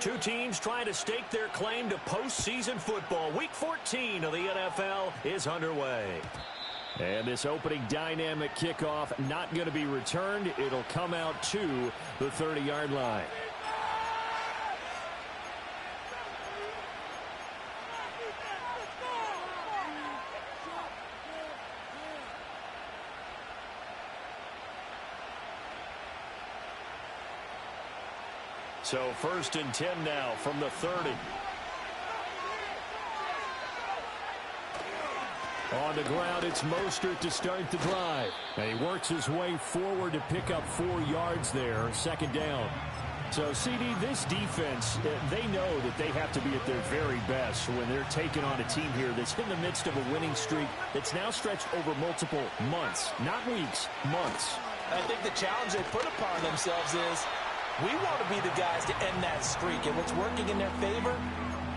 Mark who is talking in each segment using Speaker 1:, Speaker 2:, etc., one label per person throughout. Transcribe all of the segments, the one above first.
Speaker 1: Two teams trying to stake their claim to postseason football. Week 14 of the NFL is underway. And this opening dynamic kickoff not going to be returned. It'll come out to the 30-yard line. So 1st and 10 now from the 30. On the ground, it's Mostert to start the drive. And he works his way forward to pick up 4 yards there, 2nd down. So, CD, this defense, they know that they have to be at their very best when they're taking on a team here that's in the midst of a winning streak that's now stretched over multiple months, not weeks, months.
Speaker 2: I think the challenge they put upon themselves is we want to be the guys to end that streak. And what's working in their favor?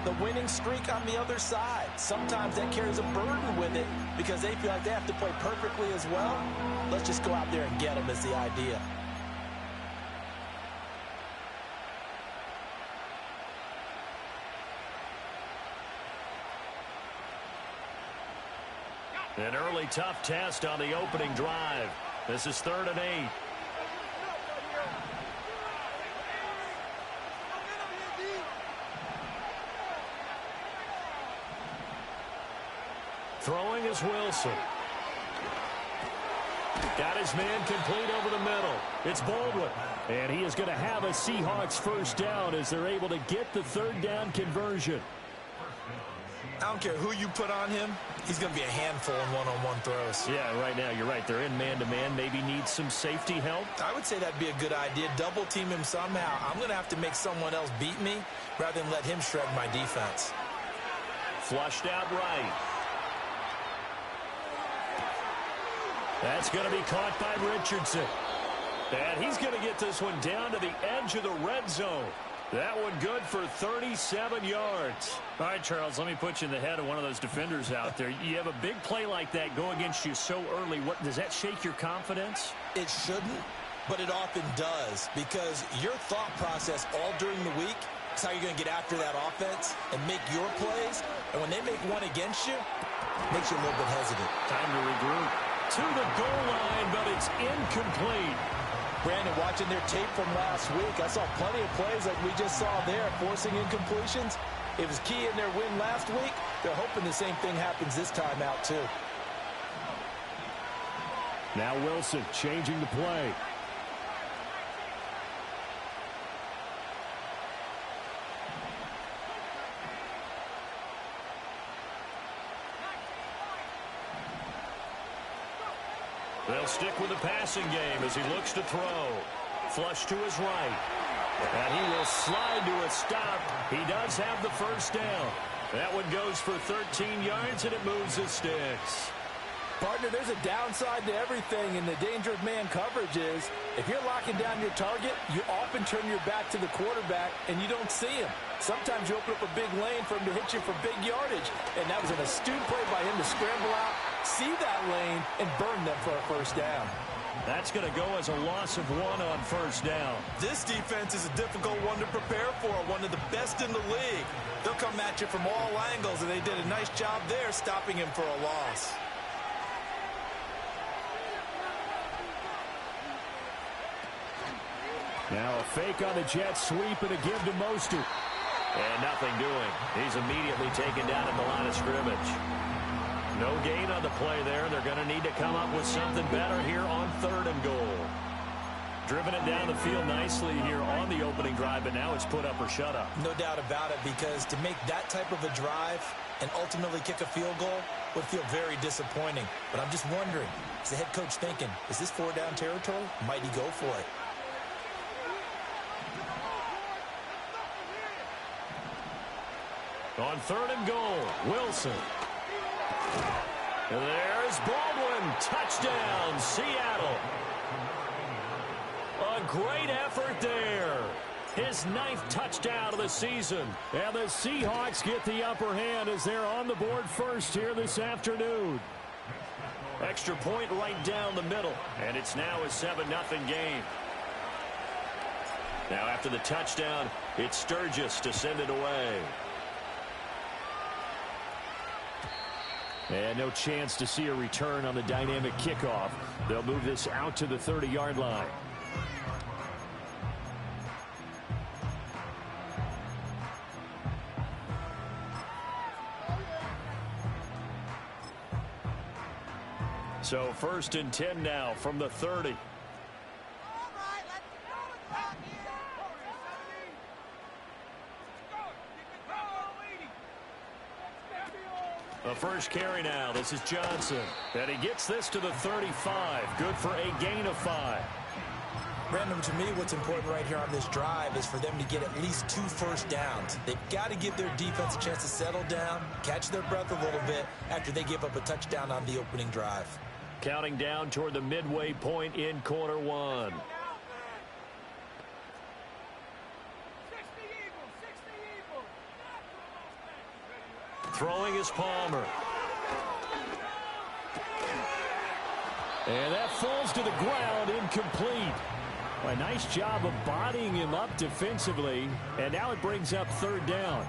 Speaker 2: The winning streak on the other side. Sometimes that carries a burden with it because they feel like they have to play perfectly as well. Let's just go out there and get them is the idea.
Speaker 1: An early tough test on the opening drive. This is 3rd and 8. Throwing is Wilson. Got his man complete over the middle. It's Baldwin. And he is going to have a Seahawks 1st down as they're able to get the 3rd down conversion.
Speaker 2: I don't care who you put on him. He's going to be a handful in one-on-one throws.
Speaker 1: Yeah, right now you're right. They're in man-to-man. Maybe needs some safety help.
Speaker 2: I would say that'd be a good idea. Double team him somehow. I'm going to have to make someone else beat me rather than let him shred my defense.
Speaker 1: Flushed out right. That's going to be caught by Richardson. And he's going to get this one down to the edge of the red zone. That one good for 37 yards. All right, Charles, let me put you in the head of one of those defenders out there. You have a big play like that go against you so early. What does that shake your confidence?
Speaker 2: It shouldn't, but it often does because your thought process all during the week is how you're going to get after that offense and make your plays. And when they make one against you, it makes you a little bit hesitant.
Speaker 1: Time to regroup. To the goal line, but it's incomplete.
Speaker 2: Brandon, watching their tape from last week, I saw plenty of plays like we just saw there, forcing incompletions. It was key in their win last week. They're hoping the same thing happens this time out, too.
Speaker 1: Now Wilson changing the play. They'll stick with the passing game as he looks to throw. Flush to his right. And he will slide to a stop. He does have the 1st down. That one goes for 13 yards, and it moves his sticks.
Speaker 2: Partner, there's a downside to everything, and the danger of man coverage is if you're locking down your target, you often turn your back to the quarterback, and you don't see him. Sometimes you open up a big lane for him to hit you for big yardage, and that was an astute play by him to scramble out, see that lane, and burn them for a 1st down.
Speaker 1: That's going to go as a loss of 1 on 1st down.
Speaker 2: This defense is a difficult one to prepare for, one of the best in the league. They'll come at you from all angles, and they did a nice job there stopping him for a loss.
Speaker 1: Now a fake on the jet sweep and a give to Mostert. And nothing doing. He's immediately taken down at the line of scrimmage. No gain on the play there. They're going to need to come up with something better here on 3rd and goal. Driven it down the field nicely here on the opening drive, but now it's put up or shut up.
Speaker 2: No doubt about it, because to make that type of a drive and ultimately kick a field goal would feel very disappointing. But I'm just wondering, is the head coach thinking, is this 4-down territory? Might he go for it?
Speaker 1: On 3rd and goal, Wilson. There's Baldwin. Touchdown, Seattle. A great effort there. His 9th touchdown of the season. And the Seahawks get the upper hand as they're on the board first here this afternoon. Extra point right down the middle. And it's now a 7-0 game. Now after the touchdown, it's Sturgis to send it away. And no chance to see a return on the dynamic kickoff. They'll move this out to the 30-yard line. So 1st and 10 now from the 30. The first carry now. This is Johnson. And he gets this to the 35. Good for a gain of 5.
Speaker 2: Brandon, to me, what's important right here on this drive is for them to get at least 2 first downs. They've got to give their defense a chance to settle down, catch their breath a little bit after they give up a touchdown on the opening drive.
Speaker 1: Counting down toward the midway point in quarter 1. Throwing is Palmer. And that falls to the ground, incomplete. A nice job of bodying him up defensively, and now it brings up 3rd down.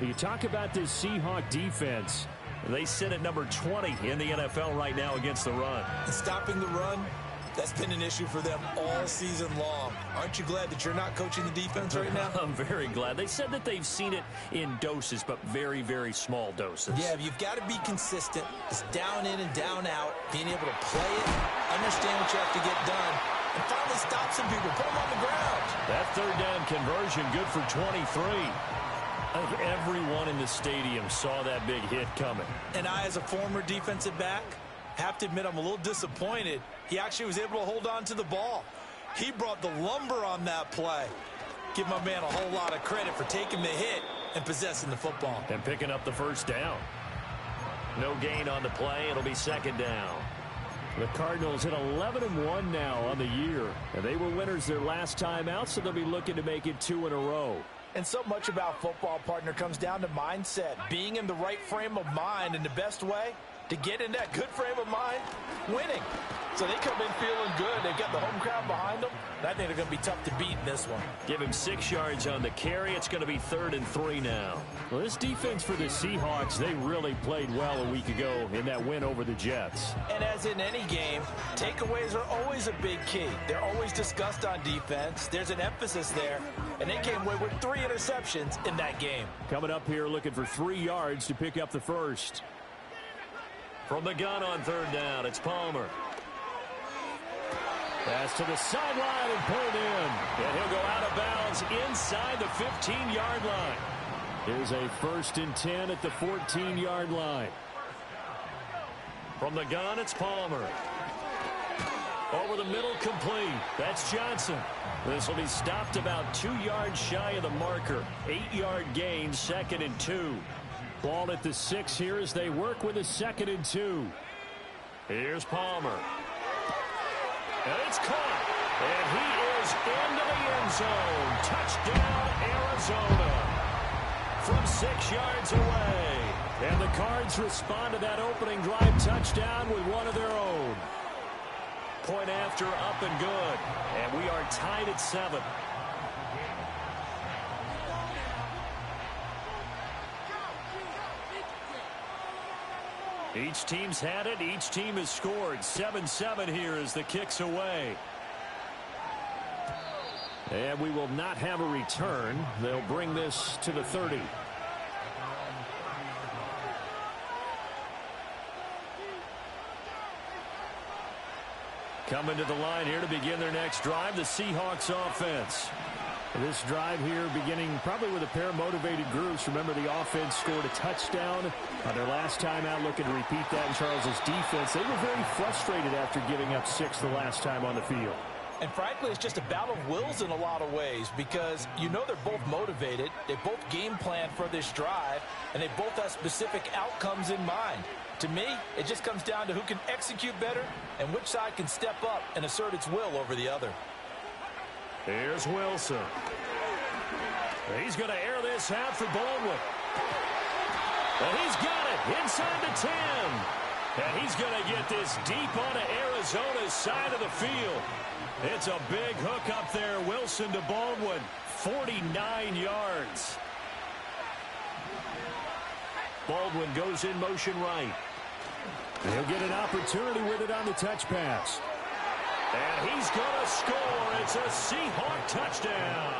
Speaker 1: You talk about this Seahawk defense. They sit at number 20 in the NFL right now against the run.
Speaker 2: And stopping the run, that's been an issue for them all season long. Aren't you glad that you're not coaching the defense right now?
Speaker 1: I'm very glad. They said that they've seen it in doses, but very, very small doses.
Speaker 2: Yeah, you've got to be consistent. It's down in and down out, being able to play it, understand what you have to get done, and finally stop some people, put them on the ground.
Speaker 1: That 3rd down conversion, good for 23. I think everyone in the stadium saw that big hit coming.
Speaker 2: And I, as a former defensive back, have to admit I'm a little disappointed. He actually was able to hold on to the ball. He brought the lumber on that play. Give my man a whole lot of credit for taking the hit and possessing the football.
Speaker 1: And picking up the 1st down. No gain on the play. It'll be 2nd down. The Cardinals hit 11-1 now on the year. And they were winners their last time out, so they'll be looking to make it 2 in a row.
Speaker 2: And so much about football, partner, comes down to mindset. Being in the right frame of mind, and the best way to get in that good frame of mind, winning. So they come in feeling good. They've got the home crowd behind them. And I think they're going to be tough to beat in this one.
Speaker 1: Give him 6 yards on the carry. It's going to be 3rd and 3 now. Well, this defense for the Seahawks, they really played well a week ago in that win over the Jets.
Speaker 2: And as in any game, takeaways are always a big key. They're always discussed on defense. There's an emphasis there. And they came away with 3 interceptions in that game.
Speaker 1: Coming up here looking for 3 yards to pick up the 1st. From the gun on 3rd down, it's Palmer. Pass to the sideline and pulled in. And he'll go out of bounds inside the 15-yard line. Here's a 1st and 10 at the 14-yard line. From the gun, it's Palmer. Over the middle, complete. That's Johnson. This will be stopped about 2 yards shy of the marker. 8-yard gain, 2nd and 2. Ball at the 6 here as they work with a 2nd and 2. Here's Palmer. And it's caught. And he is into the end zone. Touchdown, Arizona. From 6 yards away. And the Cards respond to that opening drive touchdown with one of their own. Point after, up and good. And we are tied at 7. Each team's had it. Each team has scored. 7-7 here as the kick's away. And we will not have a return. They'll bring this to the 30. Coming to the line here to begin their next drive, the Seahawks offense. This drive here beginning probably with a pair of motivated groups. Remember, the offense scored a touchdown on their last time out, looking to repeat that in Charles's defense. They were very frustrated after giving up 6 the last time on the field.
Speaker 2: And frankly, it's just a battle of wills in a lot of ways because you know they're both motivated. They both game plan for this drive, and they both have specific outcomes in mind. To me, it just comes down to who can execute better and which side can step up and assert its will over the other.
Speaker 1: Here's Wilson. He's going to air this out for Baldwin. And he's got it inside the 10. And he's going to get this deep onto Arizona's side of the field. It's a big hook up there. Wilson to Baldwin. 49 yards. Baldwin goes in motion right. He'll get an opportunity with it on the touch pass. And he's going to score. It's a Seahawk touchdown.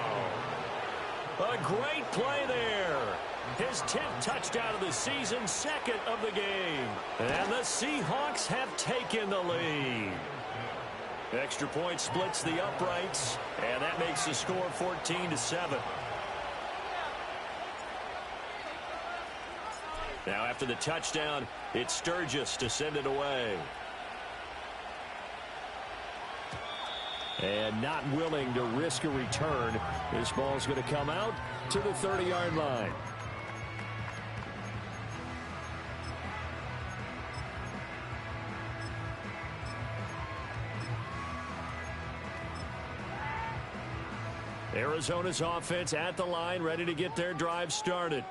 Speaker 1: A great play there. His 10th touchdown of the season, second of the game. And the Seahawks have taken the lead. Extra point splits the uprights, and that makes the score 14-7. Now after the touchdown, it's Sturgis to send it away. And not willing to risk a return, this ball's going to come out to the 30-yard line. Arizona's offense at the line, ready to get their drive started.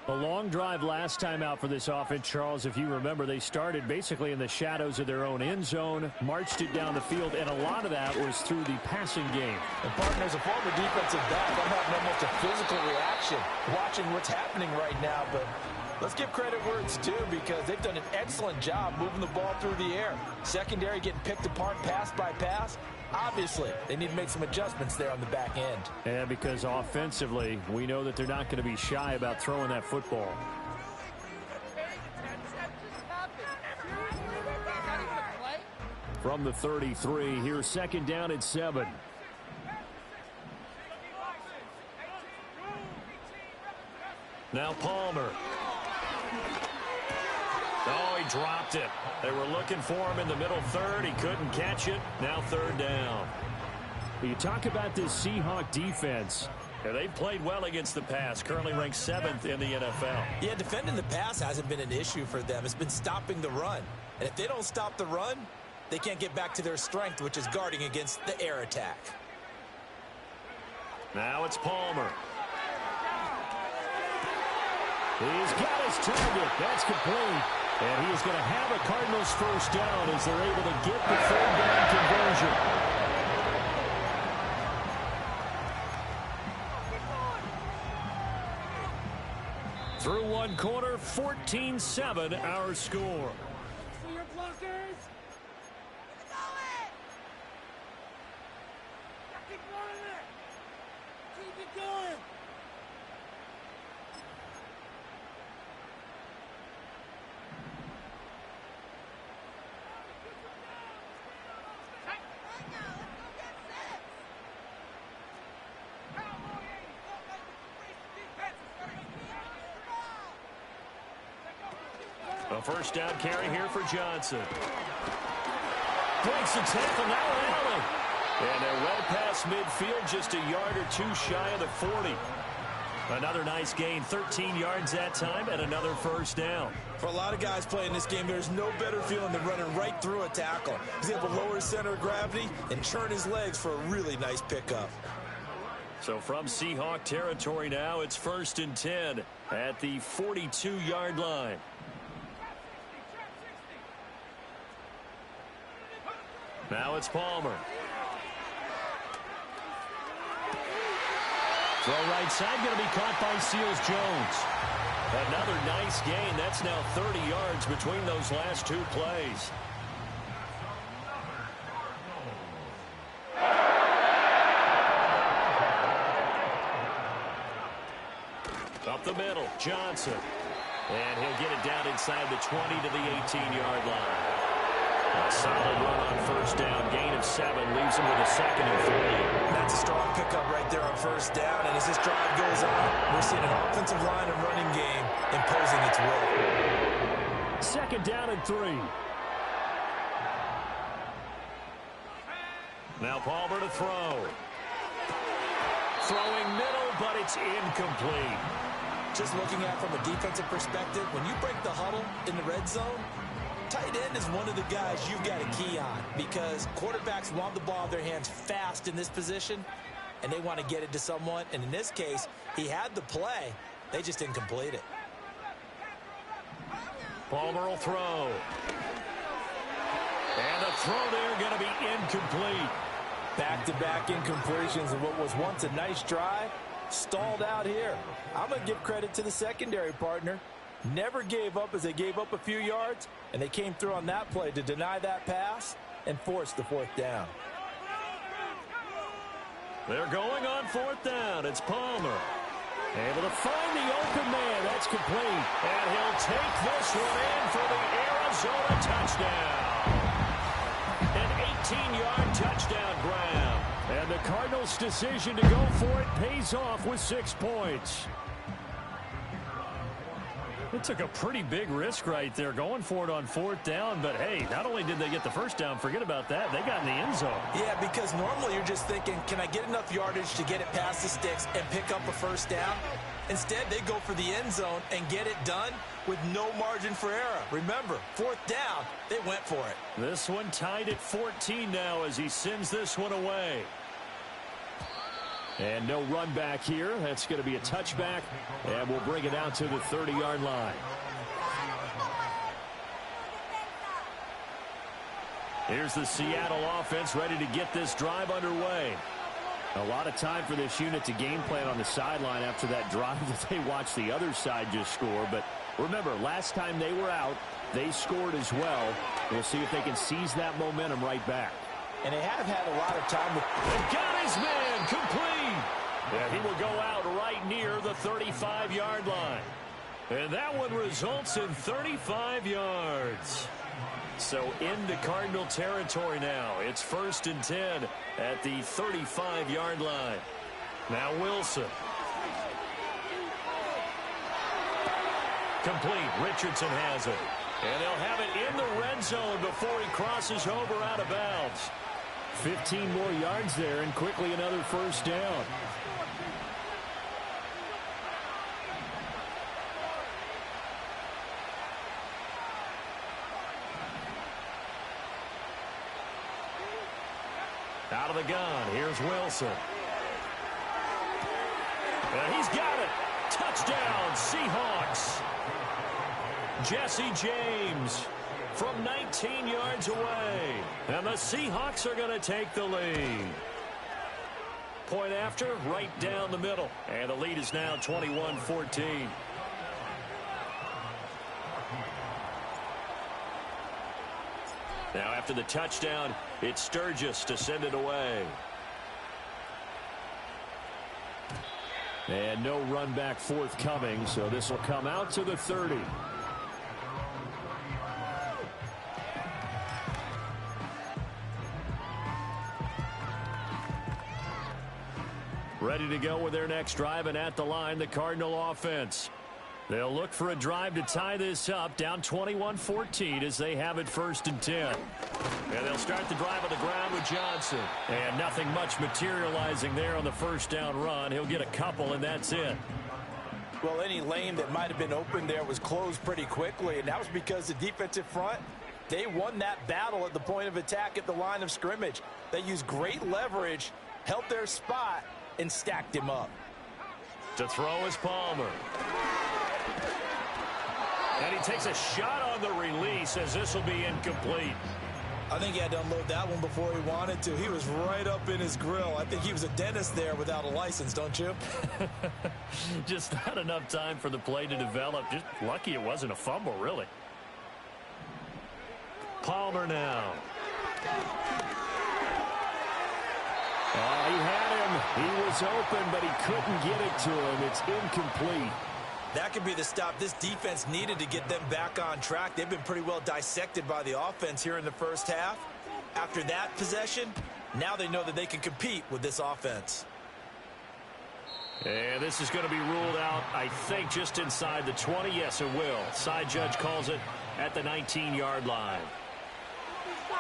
Speaker 1: A long drive last time out for this offense, Charles. If you remember, they started basically in the shadows of their own end zone, marched it down the field, and a lot of that was through the passing game.
Speaker 2: And partner, as a former defensive back, I'm having almost a physical reaction watching what's happening right now. But let's give credit where it's due, because they've done an excellent job moving the ball through the air. Secondary getting picked apart pass by pass. Obviously, they need to make some adjustments there on the back end.
Speaker 1: And because offensively, we know that they're not going to be shy about throwing that football. From the 33, here's second down at 7. Now Palmer. Oh, he dropped it. They were looking for him in the middle third. He couldn't catch it. Now third down. You talk about this Seahawk defense. Yeah, they've played well against the pass. Currently ranked 7th in the NFL.
Speaker 2: Yeah, defending the pass hasn't been an issue for them. It's been stopping the run. And if they don't stop the run, they can't get back to their strength, which is guarding against the air attack.
Speaker 1: Now it's Palmer. He's got his target. That's complete. And he is going to have a Cardinals first down as they're able to get the third down conversion. Through one quarter, 14-7 our score.
Speaker 3: For your blockers. Keep running it. Keep it going.
Speaker 1: A first down carry here for Johnson. Breaks the tackle, now Allen. And they're well past midfield, just a yard or two shy of the 40. Another nice gain, 13 yards that time, and another first down.
Speaker 2: For a lot of guys playing this game, there's no better feeling than running right through a tackle. He's able to lower his center of gravity and turn his legs for a really nice pickup.
Speaker 1: So from Seahawk territory now, it's 1st and 10 at the 42-yard line. Now it's Palmer. Throw right side, going to be caught by Seals-Jones. Another nice gain. That's now 30 yards between those last two plays. Up the middle, Johnson. And he'll get it down inside the 20 to the 18-yard line. A solid run on first down. Gain of 7 leaves him with a 2nd and 3.
Speaker 2: That's a strong pickup right there on first down. And as this drive goes on, we're seeing an offensive line and running game imposing its will.
Speaker 1: 2nd down and 3. Now Palmer to throw. Throwing middle, but it's incomplete.
Speaker 2: Just looking at it from a defensive perspective, when you break the huddle in the red zone, tight end is one of the guys you've got to key on, because quarterbacks want the ball in their hands fast in this position, and they want to get it to someone. And in this case, he had the play. They just didn't complete it.
Speaker 1: Palmer will throw. throw there going to be incomplete.
Speaker 2: Back-to-back incompletions of what was once a nice drive, stalled out here. I'm going to give credit to the secondary partner. Never gave up as they gave up a few yards, and they came through on that play to deny that pass and force the fourth down.
Speaker 1: They're going on fourth down. It's Palmer. Able to find the open man. That's complete. And he'll take this one in for the Arizona touchdown. An 18-yard touchdown grab. And the Cardinals' decision to go for it pays off with 6 points. It took a pretty big risk right there going for it on fourth down. But, hey, not only did they get the first down, forget about that, they got in the end zone.
Speaker 2: Yeah, because normally you're just thinking, can I get enough yardage to get it past the sticks and pick up a first down? Instead, they go for the end zone and get it done with no margin for error. Remember, fourth down, they went for it.
Speaker 1: This one tied at 14 now as he sends this one away. And no run back here. That's going to be a touchback, and we'll bring it out to the 30-yard line. Here's the Seattle offense ready to get this drive underway. A lot of time for this unit to game plan on the sideline after that drive that they watched the other side just score. But remember, last time they were out, they scored as well. We'll see if they can seize that momentum right back.
Speaker 2: And they have had a lot of time.
Speaker 1: They got his man complete. And he will go out right near the 35-yard line. And that one results in 35 yards. So into Cardinal territory now. It's 1st and 10 at the 35-yard line. Now Wilson. Complete. Richardson has it. And they'll have it in the red zone before he crosses over out of bounds. 15 more yards there, and quickly another first down. Out of the gun, here's Wilson. And he's got it. Touchdown, Seahawks. Jesse James from 19 yards away. And the Seahawks are going to take the lead. Point after, right down the middle. And the lead is now 21-14. Now after the touchdown, it's Sturgis to send it away. And no run back forthcoming, so this will come out to the 30. Ready to go with their next drive, and at the line, the Cardinal offense. They'll look for a drive to tie this up, down 21-14 as they have it 1st and 10. And they'll start the drive on the ground with Johnson. And nothing much materializing there on the first down run. He'll get a couple, and that's it.
Speaker 2: Well, any lane that might have been open there was closed pretty quickly, and that was because the defensive front, they won that battle at the point of attack at the line of scrimmage. They used great leverage, held their spot, and stacked him up.
Speaker 1: To throw is Palmer. And he takes a shot on the release as this will be incomplete.
Speaker 2: I think he had to unload that one before he wanted to. He was right up in his grill. I think he was a dentist there without a license, don't you?
Speaker 1: Just not enough time for the play to develop. Just lucky it wasn't a fumble, really. Palmer now. He had him. He was open, but he couldn't get it to him. It's incomplete.
Speaker 2: That could be the stop this defense needed to get them back on track. They've been pretty well dissected by the offense here in the first half. After that possession, now they know that they can compete with this offense.
Speaker 1: And this is going to be ruled out, I think, just inside the 20. Yes, it will. Side judge calls it at the 19-yard line.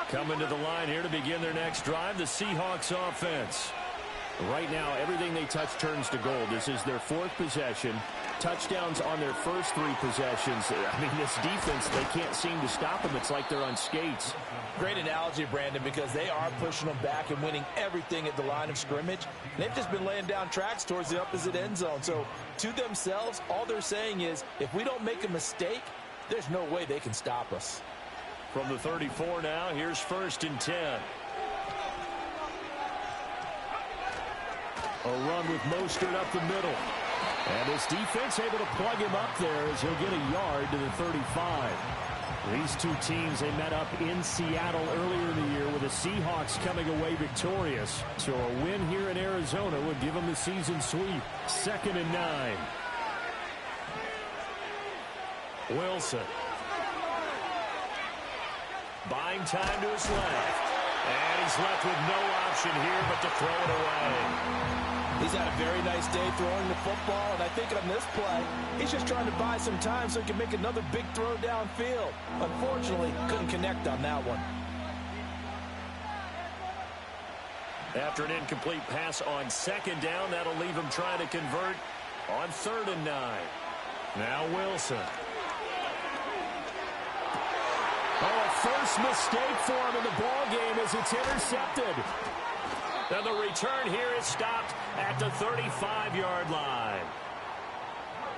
Speaker 1: Coming to the line here to begin their next drive, the Seahawks offense. Right now, everything they touch turns to gold. This is their 4th possession. Touchdowns on their first 3 possessions. I mean, this defense, they can't seem to stop them. It's like they're on skates.
Speaker 2: Great analogy, Brandon, because they are pushing them back and winning everything at the line of scrimmage. They've just been laying down tracks towards the opposite end zone. So, to themselves, all they're saying is, if we don't make a mistake, there's no way they can stop us.
Speaker 1: From the 34 now, here's 1st and 10. A run with Mostert up the middle. And his defense able to plug him up there as he'll get a yard to the 35. These two teams, they met up in Seattle earlier in the year with the Seahawks coming away victorious. So a win here in Arizona would give them the season sweep. 2nd and 9. Wilson. Buying time to his left. And he's left with no option here but to throw it away.
Speaker 2: He's had a very nice day throwing the football, and I think on this play, he's just trying to buy some time so he can make another big throw downfield. Unfortunately, couldn't connect on that one.
Speaker 1: After an incomplete pass on 2nd down, that'll leave him trying to convert on 3rd and 9. Now Wilson. Oh, a first mistake for him in the ball game as it's intercepted. And the return here is stopped at the 35-yard line.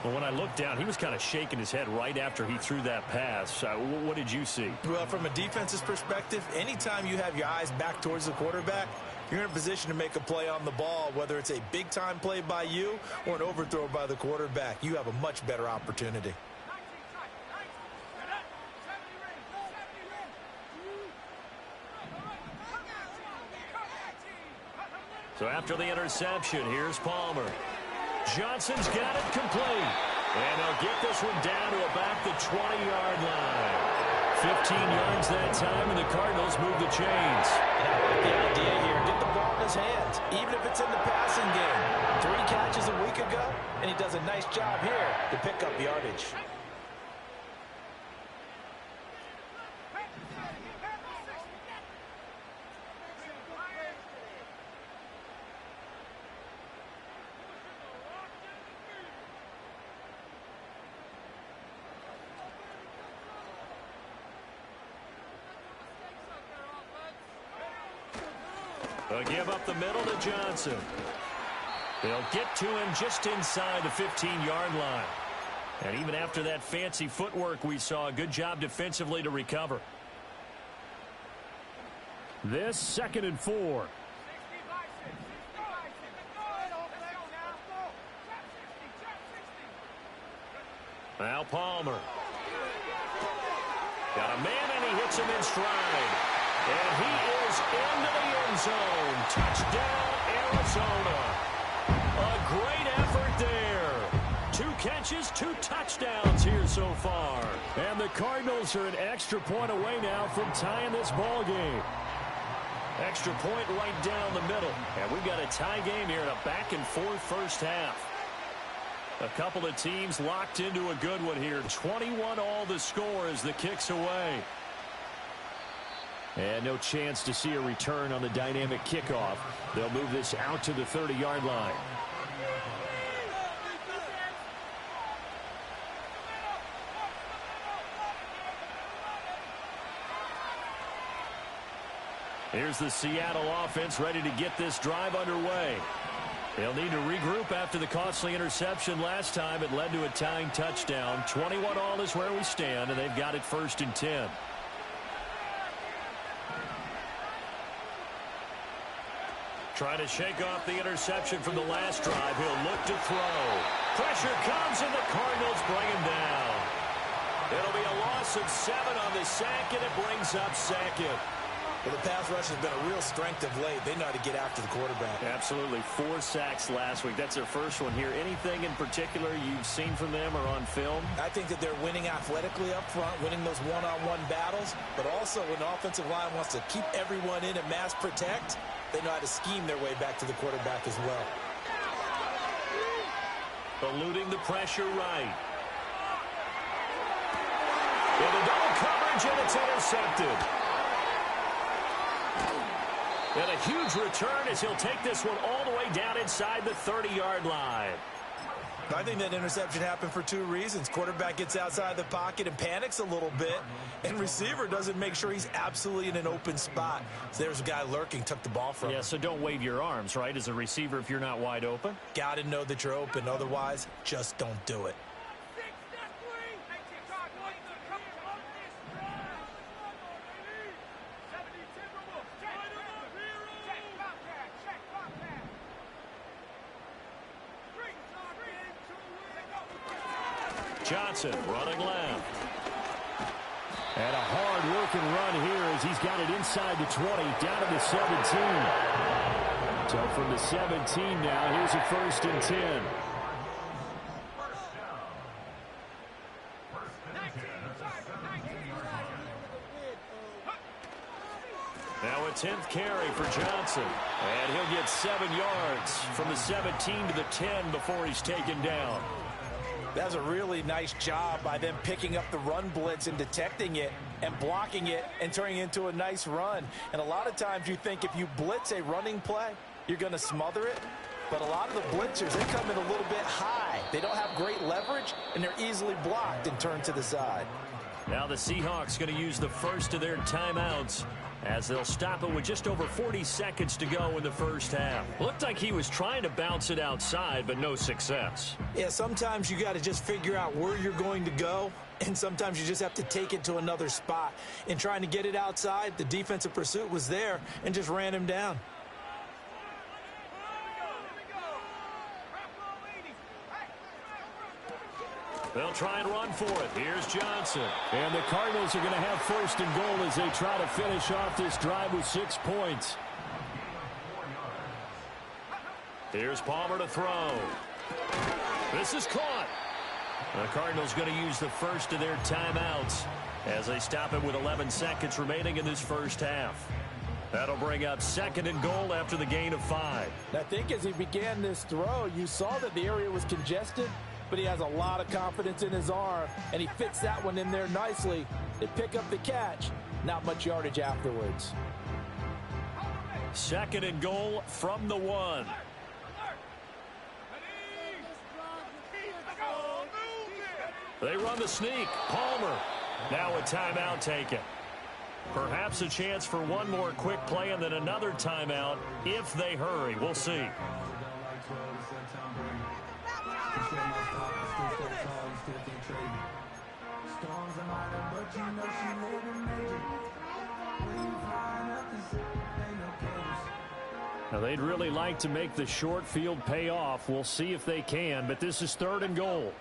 Speaker 1: Well, when I looked down, he was kind of shaking his head right after he threw that pass. What did you see?
Speaker 2: Well, from a defense's perspective, anytime you have your eyes back towards the quarterback, you're in a position to make a play on the ball, whether it's a big-time play by you or an overthrow by the quarterback. You have a much better opportunity.
Speaker 1: So after the interception, here's Palmer. Johnson's got it complete. And they'll get this one down to about the 20-yard line. 15 yards that time, and the Cardinals move the chains.
Speaker 2: The idea here, get the ball in his hands, even if it's in the passing game. 3 catches a week ago, and he does a nice job here to pick up yardage.
Speaker 1: They'll give up the middle to Johnson. They'll get to him just inside the 15-yard line. And even after that fancy footwork we saw, a good job defensively to recover. This 2nd and 4. Now Palmer. Got a man and he hits him in stride. And he is into the end zone. Touchdown, Arizona. A great effort there. 2 catches, 2 touchdowns here so far. And the Cardinals are an extra point away now from tying this ball game. Extra point right down the middle. And we've got a tie game here in a back-and-forth first half. A couple of teams locked into a good one here. 21 all the score as the kick's away. And no chance to see a return on the dynamic kickoff. They'll move this out to the 30-yard line. Here's the Seattle offense ready to get this drive underway. They'll need to regroup after the costly interception last time. It led to a tying touchdown. 21 all is where we stand, and they've got it 1st and 10. Trying to shake off the interception from the last drive. He'll look to throw. Pressure comes, and the Cardinals bring him down. It'll be a loss of 7 on the sack, and it brings up 2nd.
Speaker 2: Well, the pass rush has been a real strength of late. They know how to get after the quarterback.
Speaker 1: Absolutely. 4 sacks last week. That's their first one here. Anything in particular you've seen from them or on film?
Speaker 2: I think that they're winning athletically up front, winning those one-on-one battles, but also when the offensive line wants to keep everyone in and mass protect, they know how to scheme their way back to the quarterback as well.
Speaker 1: Eluding the pressure right. With a double coverage, and it's intercepted. And a huge return as he'll take this one all the way down inside the 30-yard line.
Speaker 2: I think that interception happened for 2 reasons. Quarterback gets outside the pocket and panics a little bit, and receiver doesn't make sure he's absolutely in an open spot. So there's a guy lurking, took the ball from him.
Speaker 1: Yeah, so don't wave your arms, right, as a receiver if you're not wide open?
Speaker 2: Got to know that you're open. Otherwise, just don't do it.
Speaker 1: Johnson running left. And a hard-working run here as he's got it inside the 20, down to the 17. So from the 17 now, here's a 1st and 10. Now a 10th carry for Johnson. And he'll get 7 yards from the 17 to the 10 before he's taken down.
Speaker 2: That's a really nice job by them picking up the run blitz and detecting it and blocking it and turning it into a nice run. And a lot of times you think if you blitz a running play, you're going to smother it. But a lot of the blitzers, they come in a little bit high. They don't have great leverage, and they're easily blocked and turned to the side.
Speaker 1: Now the Seahawks going to use the first of their timeouts as they'll stop it with just over 40 seconds to go in the first half. Looked like he was trying to bounce it outside, but no success.
Speaker 2: Yeah, sometimes you got to just figure out where you're going to go, and sometimes you just have to take it to another spot. In trying to get it outside, the defensive pursuit was there and just ran him down.
Speaker 1: They'll try and run for it. Here's Johnson. And the Cardinals are going to have 1st and goal as they try to finish off this drive with 6 points. Here's Palmer to throw. This is caught. The Cardinals going to use the first of their timeouts as they stop it with 11 seconds remaining in this first half. That'll bring up 2nd and goal after the gain of 5.
Speaker 2: I think as he began this throw, you saw that the area was congested, but he has a lot of confidence in his arm, and he fits that one in there nicely. They pick up the catch. Not much yardage afterwards.
Speaker 1: 2nd and goal from the 1. They run the sneak. Palmer. Now a timeout taken. Perhaps a chance for one more quick play and then another timeout if they hurry. We'll see. Now they'd really like to make the short field pay off. We'll see if they can, but this is 3rd and goal.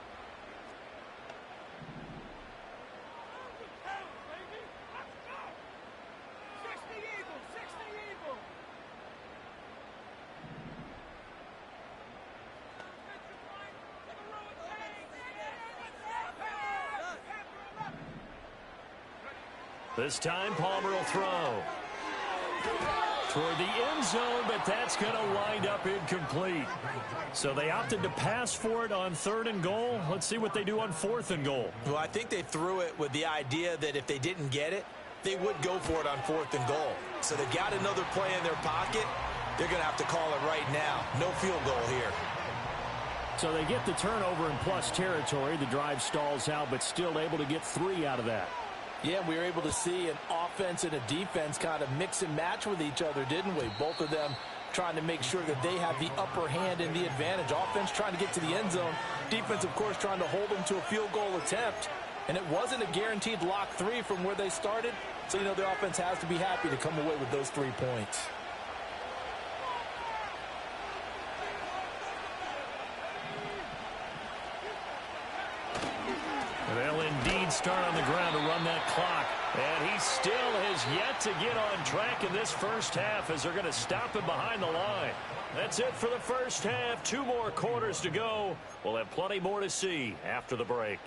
Speaker 1: This time Palmer will throw toward the end zone, but that's going to wind up incomplete. So they opted to pass for it on 3rd and goal. Let's see what they do on 4th and goal.
Speaker 2: Well, I think they threw it with the idea that if they didn't get it, they would go for it on 4th and goal. So they got another play in their pocket. They're going to have to call it right now. No field goal here.
Speaker 1: So they get the turnover in plus territory. The drive stalls out, but still able to get 3 out of that.
Speaker 2: Yeah, we were able to see an offense and a defense kind of mix and match with each other, didn't we? Both of them trying to make sure that they have the upper hand and the advantage. Offense trying to get to the end zone. Defense, of course, trying to hold them to a field goal attempt. And it wasn't a guaranteed lock 3 from where they started. So, you know, the offense has to be happy to come away with those 3 points.
Speaker 1: They'll indeed start on the ground to run that clock. And he still has yet to get on track in this first half as they're going to stop him behind the line. That's it for the first half. 2 more quarters to go. We'll have plenty more to see after the break.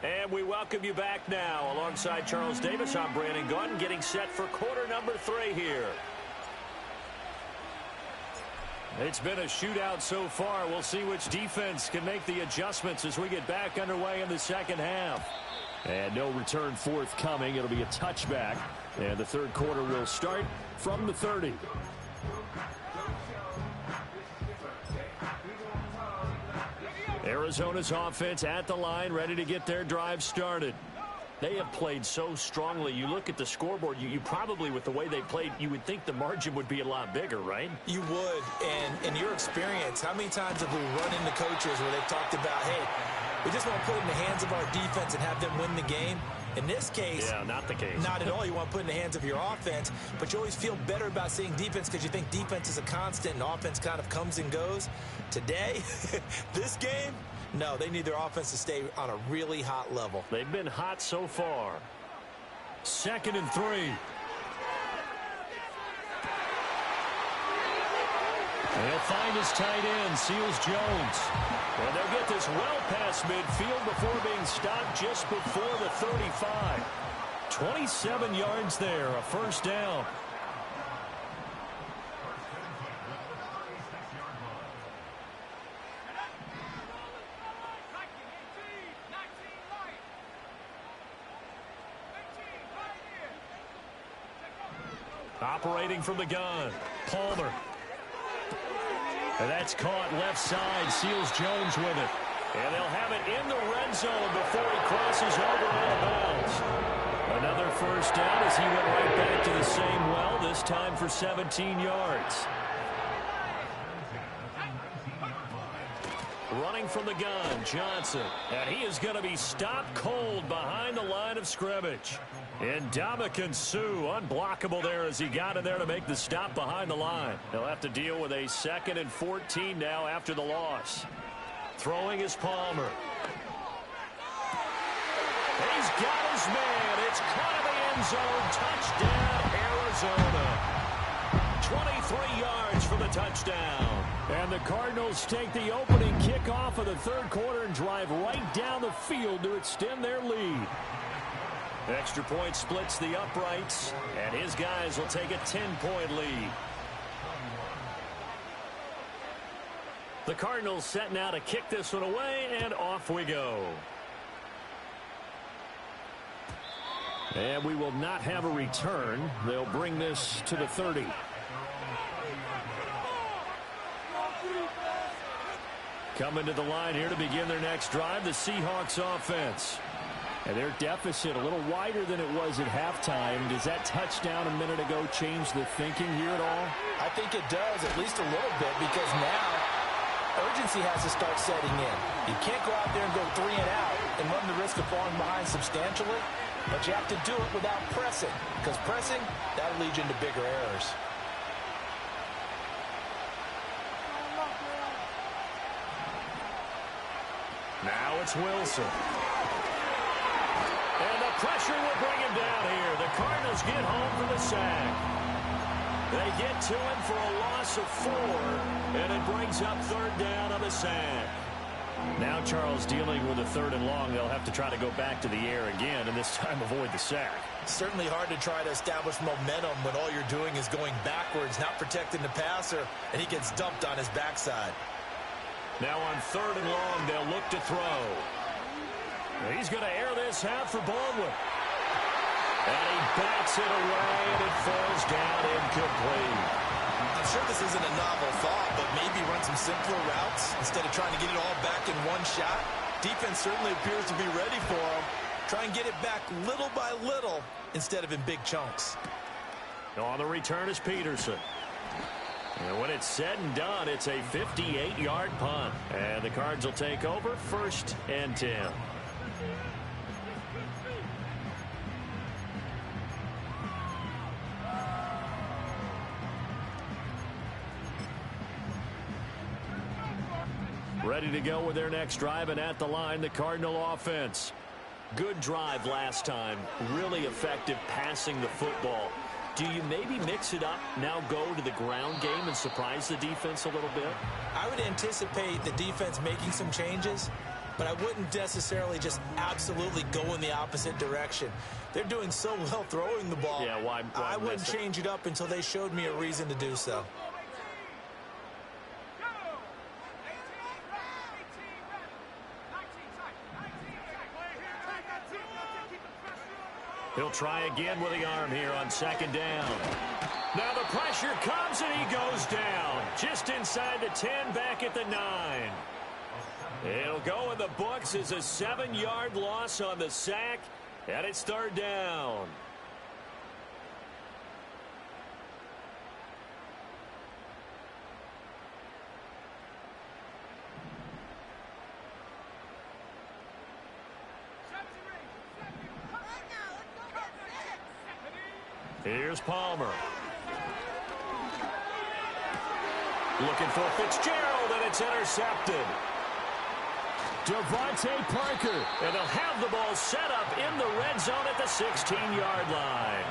Speaker 1: And we welcome you back now. Alongside Charles Davis, I'm Brandon Gunn, getting set for quarter number 3 here. It's been a shootout so far. We'll see which defense can make the adjustments as we get back underway in the second half. And no return forthcoming. It'll be a touchback. And the third quarter will start from the 30. Arizona's offense at the line, ready to get their drive started. They have played so strongly. You look at the scoreboard, you probably, with the way they played, you would think the margin would be a lot bigger, right?
Speaker 2: You would. And in your experience, how many times have we run into coaches where they've talked about, hey, we just want to put it in the hands of our defense and have them win the game? In this case,
Speaker 1: yeah, not the case.
Speaker 2: Not at all. You want to put in the hands of your offense, but you always feel better about seeing defense because you think defense is a constant and offense kind of comes and goes. Today, this game, no, they need their offense to stay on a really hot level.
Speaker 1: They've been hot so far. 2nd and 3. He'll find his tight end, Seals Jones. And they'll get this well past midfield before being stopped just before the 35. 27 yards there, a first down. Operating from the gun, Palmer. And that's caught left side. Seals Jones with it. And they'll have it in the red zone before he crosses over out of bounds. Another first down as he went right back to the same well, this time for 17 yards. Running from the gun, Johnson. And he is going to be stopped cold behind the line of scrimmage. And Ndamukong Suh, unblockable there as he got in there to make the stop behind the line. They'll have to deal with a 2nd and 14 now after the loss. Throwing is Palmer. He's got his man. It's caught in the end zone. Touchdown, Arizona. 23 yards for the touchdown. And the Cardinals take the opening kickoff of the 3rd quarter and drive right down the field to extend their lead. Extra point splits the uprights, and his guys will take a 10-point lead. The Cardinals set now to kick this one away, and off we go. And we will not have a return. They'll bring this to the 30. Coming to the line here to begin their next drive, the Seahawks offense. And their deficit a little wider than it was at halftime. Does that touchdown a minute ago change the thinking here at all?
Speaker 2: I think it does, at least a little bit, because now urgency has to start setting in. You can't go out there and go 3 and out and run the risk of falling behind substantially, but you have to do it without pressing, because pressing, that'll lead you into bigger errors.
Speaker 1: Now it's Wilson. And the pressure will bring him down here. The Cardinals get home for the sack. They get to him for a loss of 4, and it brings up 3rd down on the sack. Now Charles dealing with a 3rd and long. They'll have to try to go back to the air again, and this time avoid the sack.
Speaker 2: Certainly hard to try to establish momentum when all you're doing is going backwards, not protecting the passer, and he gets dumped on his backside.
Speaker 1: Now on 3rd and long, they'll look to throw. He's going to air this out for Baldwin. And he bats it away, and it falls down incomplete.
Speaker 2: I'm sure this isn't a novel thought, but maybe run some simpler routes instead of trying to get it all back in one shot. Defense certainly appears to be ready for him. Try and get it back little by little instead of in big chunks.
Speaker 1: On the return is Peterson. And when it's said and done, it's a 58-yard punt. And the Cards will take over 1st and 10. Ready to go with their next drive, and at the line, the Cardinal offense. Good drive last time. Really effective passing the football. Do you maybe mix it up, now go to the ground game and surprise the defense a little bit?
Speaker 2: I would anticipate the defense making some changes, but I wouldn't necessarily just absolutely go in the opposite direction. They're doing so well throwing the ball.
Speaker 1: Yeah, why
Speaker 2: I wouldn't change it up until they showed me a reason to do so.
Speaker 1: He'll try again with the arm here on 2nd down. Now the pressure comes and he goes down. Just inside the 10, back at the 9. It'll go in the books as a 7-yard loss on the sack, and it's 3rd down. Here's Palmer. Looking for Fitzgerald, and it's intercepted. Devontae Parker. And they'll have the ball set up in the red zone at the 16-yard line.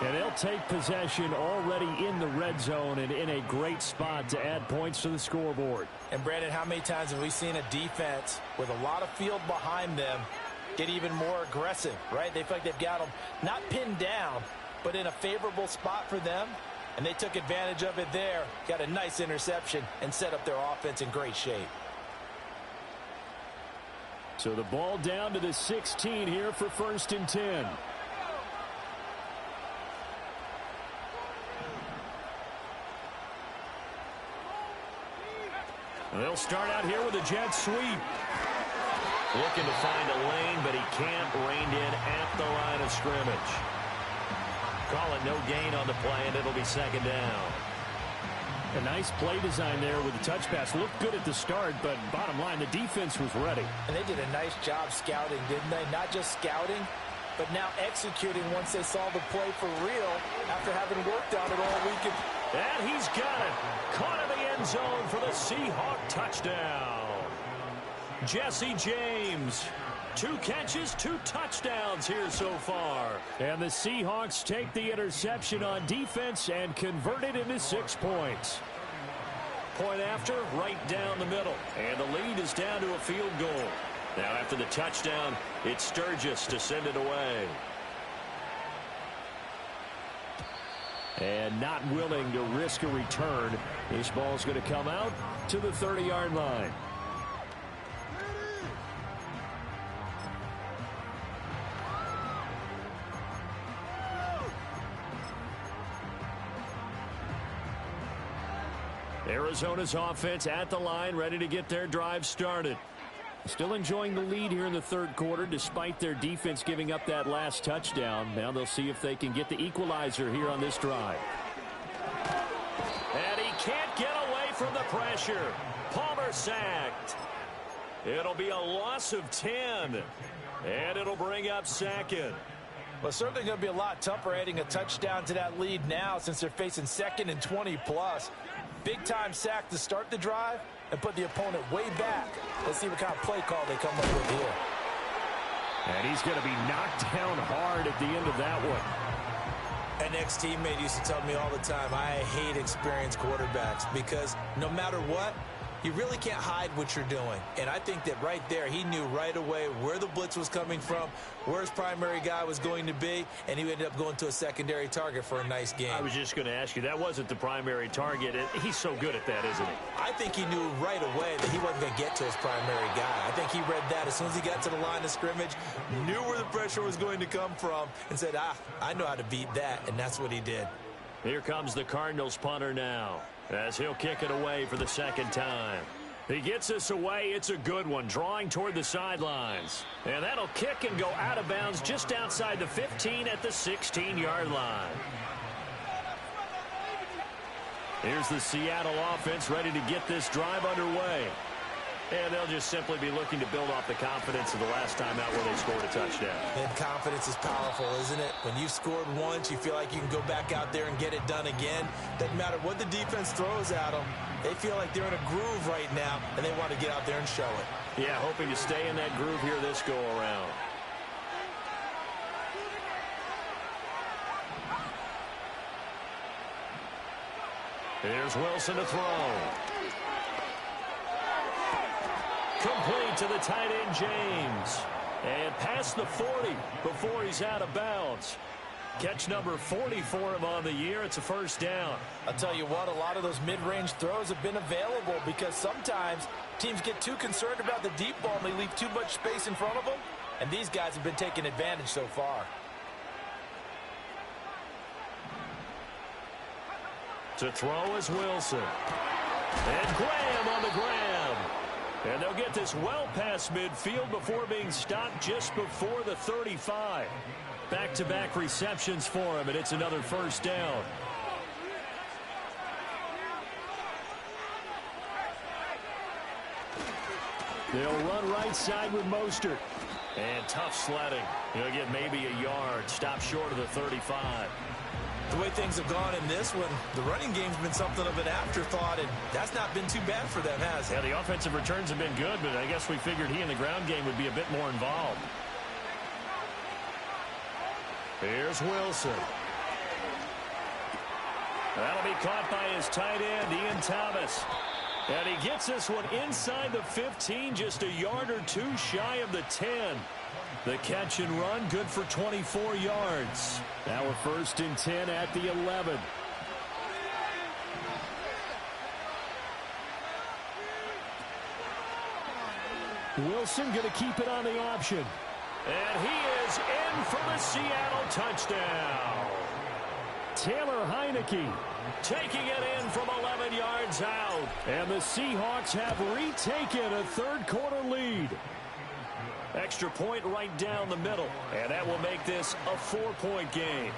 Speaker 1: And they'll take possession already in the red zone and in a great spot to add points to the scoreboard.
Speaker 2: And, Brandon, how many times have we seen a defense with a lot of field behind them get even more aggressive, right? They feel like they've got them not pinned down, but in a favorable spot for them. And they took advantage of it there, got a nice interception, and set up their offense in great shape.
Speaker 1: So the ball down to the 16 here for 1st and 10. They'll start out here with a jet sweep. Looking to find a lane, but he can't. Reined in at the line of scrimmage. Call it no gain on the play, and it'll be 2nd down. A nice play design there with the touch pass. Looked good at the start, but bottom line, the defense was ready.
Speaker 2: And they did a nice job scouting, didn't they? Not just scouting, but now executing once they saw the play for real after having worked on it all weekend.
Speaker 1: And he's got it. Caught in the end zone for the Seahawk touchdown. Jesse James. 2 catches, 2 touchdowns here so far. And the Seahawks take the interception on defense and convert it into 6 points. Point after, right down the middle. And the lead is down to a field goal. Now after the touchdown, it's Sturgis to send it away. And not willing to risk a return. This ball's going to come out to the 30-yard line. Arizona's offense at the line, ready to get their drive started. Still enjoying the lead here in the 3rd quarter, despite their defense giving up that last touchdown. Now they'll see if they can get the equalizer here on this drive. And he can't get away from the pressure. Palmer sacked. It'll be a loss of 10. And it'll bring up 2nd.
Speaker 2: Well, certainly going to be a lot tougher adding a touchdown to that lead now since they're facing 2nd and 20+. Big-time sack to start the drive and put the opponent way back. Let's see what kind of play call they come up with here.
Speaker 1: And he's going to be knocked down hard at the end of that one.
Speaker 2: An ex-teammate used to tell me all the time, I hate experienced quarterbacks because no matter what, you really can't hide what you're doing. And I think that right there, he knew right away where the blitz was coming from, where his primary guy was going to be, and he ended up going to a secondary target for a nice game.
Speaker 1: I was just going to ask you, that wasn't the primary target. He's so good at that, isn't he?
Speaker 2: I think he knew right away that he wasn't going to get to his primary guy. I think he read that as soon as he got to the line of scrimmage, knew where the pressure was going to come from, and said, I know how to beat that, and that's what he did.
Speaker 1: Here comes the Cardinals punter now, as he'll kick it away for the 2nd time. He gets this away. It's a good one, drawing toward the sidelines. And that'll kick and go out of bounds just outside the 15 at the 16-yard line. Here's the Seattle offense ready to get this drive underway. And they'll just simply be looking to build off the confidence of the last time out where they scored a touchdown.
Speaker 2: And confidence is powerful, isn't it? When you've scored once, you feel like you can go back out there and get it done again. Doesn't matter what the defense throws at them. They feel like they're in a groove right now, and they want to get out there and show it.
Speaker 1: Yeah, hoping to stay in that groove here this go-around. Here's Wilson to throw. Complete to the tight end, James. And past the 40 before he's out of bounds. Catch number 40 for him on the year. It's a 1st down.
Speaker 2: I'll tell you what, a lot of those mid-range throws have been available because sometimes teams get too concerned about the deep ball and they leave too much space in front of them. And these guys have been taking advantage so far.
Speaker 1: To throw is Wilson. And Graham on the grab. And they'll get this well past midfield before being stopped just before the 35. Back-to-back receptions for him, and it's another 1st down. They'll run right side with Mostert. And tough sledding. He'll get maybe a yard. Stop short of the 35.
Speaker 2: The way things have gone in this one, the running game's been something of an afterthought, and that's not been too bad for them, has it?
Speaker 1: Yeah, the offensive returns have been good, but I guess we figured he in the ground game would be a bit more involved. Here's Wilson. That'll be caught by his tight end, Ian Thomas. And he gets this one inside the 15, just a yard or two shy of the 10. The catch and run, good for 24 yards. Now we're 1st and 10 at the 11. Wilson going to keep it on the option. And he is in for the Seattle touchdown. Taylor Heineke taking it in from 11 yards out. And the Seahawks have retaken a third-quarter lead. Extra point right down the middle. And that will make this a 4-point game.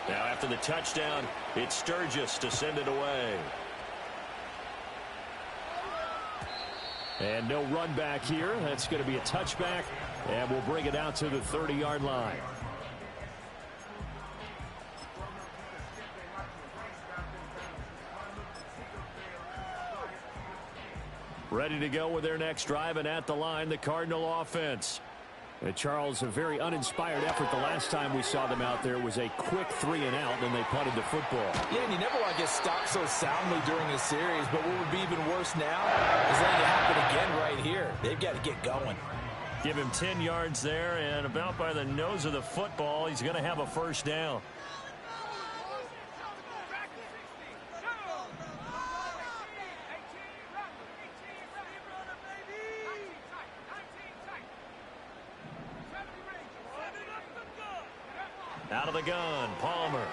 Speaker 1: Now after the touchdown, it's Sturgis to send it away. And no run back here. That's going to be a touchback. And we'll bring it out to the 30-yard line. Ready to go with their next drive, and at the line, the Cardinal offense. Charles, a very uninspired effort the last time we saw them out there was a quick 3-and-out, and they punted the football.
Speaker 2: Yeah, and you never want to get stopped so soundly during a series, but what would be even worse now is letting it happen again right here. They've got to get going.
Speaker 1: Give him 10 yards there, and about by the nose of the football, he's going to have a first down. Out of the gun, Palmer.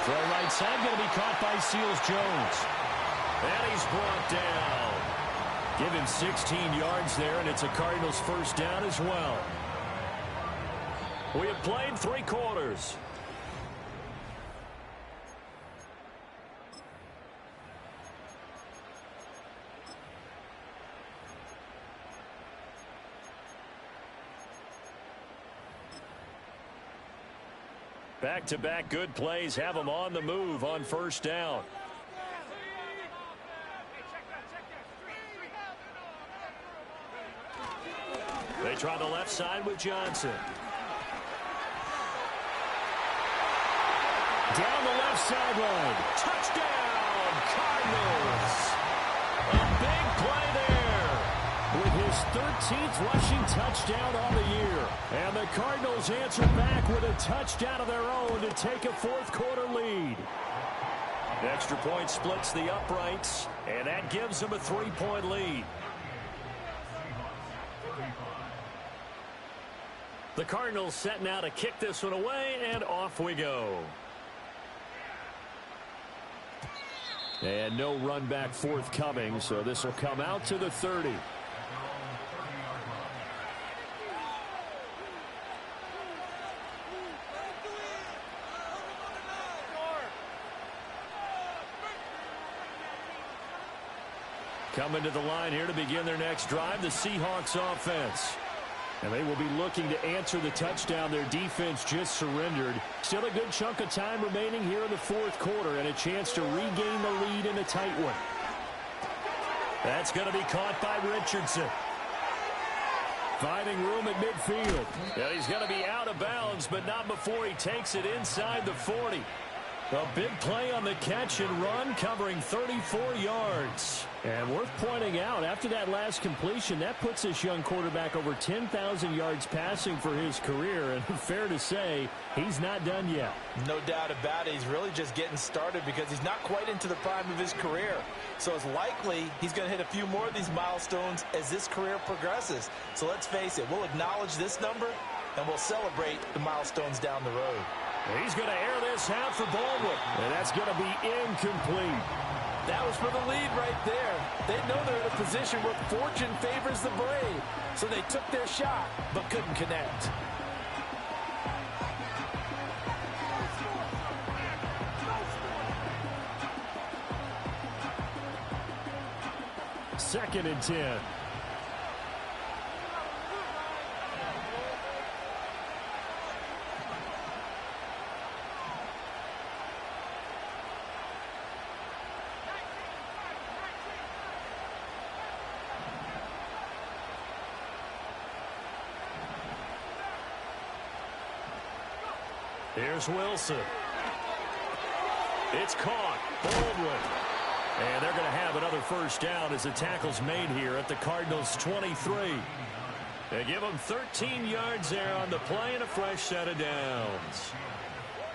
Speaker 1: Throw right side, going to be caught by Seals-Jones. And he's brought down. Give him 16 yards there, and it's a Cardinals first down as well. We have played 3 quarters. Back-to-back good plays have them on the move on first down. They try the left side with Johnson. Down the left sideline. Touchdown, Cardinals. A big play there with his 13th rushing touchdown on the year. And the Cardinals answer back with a touchdown of their own to take a fourth-quarter lead. The extra point splits the uprights, and that gives them a 3-point lead. The Cardinals set now to kick this one away, and off we go. And no run back forthcoming, so this will come out to the 30. Coming to the line here to begin their next drive, the Seahawks offense. And they will be looking to answer the touchdown their defense just surrendered. Still a good chunk of time remaining here in the fourth quarter and a chance to regain the lead in a tight one. That's going to be caught by Richardson. Finding room at midfield. Yeah, he's going to be out of bounds, but not before he takes it inside the 40. A big play on the catch and run, covering 34 yards. And worth pointing out, after that last completion, that puts this young quarterback over 10,000 yards passing for his career. And fair to say, he's not done yet.
Speaker 2: No doubt about it. He's really just getting started because he's not quite into the prime of his career. So it's likely he's going to hit a few more of these milestones as this career progresses. So let's face it, we'll acknowledge this number and we'll celebrate the milestones down the road.
Speaker 1: He's going to air this out for Baldwin, and that's going to be incomplete.
Speaker 2: That was for the lead right there. They know they're in a position where fortune favors the brave, so they took their shot but couldn't connect.
Speaker 1: Second and 10. Here's Wilson. It's caught. Baldwin. And they're going to have another first down as the tackle's made here at the Cardinals' 23. They give them 13 yards there on the play and a fresh set of downs.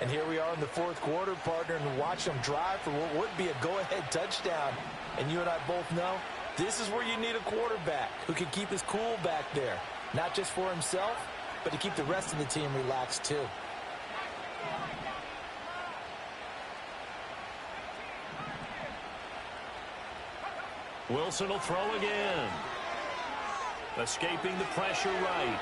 Speaker 2: And here we are in the fourth quarter, partner, and watch them drive for what would be a go-ahead touchdown. And you and I both know this is where you need a quarterback who can keep his cool back there. Not just for himself, but to keep the rest of the team relaxed too.
Speaker 1: Wilson will throw again. Escaping the pressure right.